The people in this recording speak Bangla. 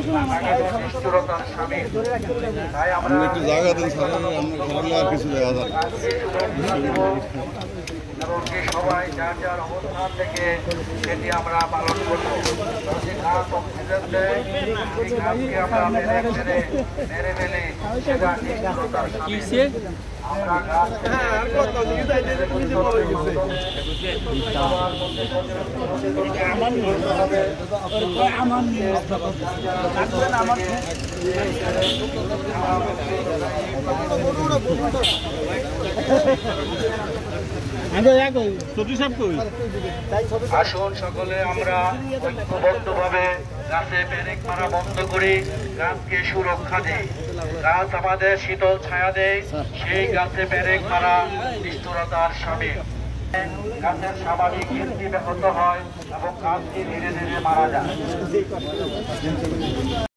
নিষ্ঠুরতার সামিল। তাই আমরা একটু জায়গা দিন, আমরা আর কিছু দেখা যায় এবং যে সবাই যার যার অবস্থান থেকে সেটি আমরা পালন করব। যে গাছ অক্সিজেন দেয় সেই গাছকে আমরা মেরে ফেলে সেটা নিষ্ঠুরতার সামিল। আমরা গাছকে আসুন সকলে আমরা ঐক্যবদ্ধভাবে গাছে পেরেক মারা বন্ধ করি, গাছকে সুরক্ষা দিই। গাছ আমাদের শীতল ছায়া দেয়, সেই গাছে পেরেক মারা নিষ্ঠুরতার সামিল। গাছের স্বাভাবিক বৃদ্ধি ব্যাহত হয় এবং গাছটি ধীরে ধীরে মারা যায়।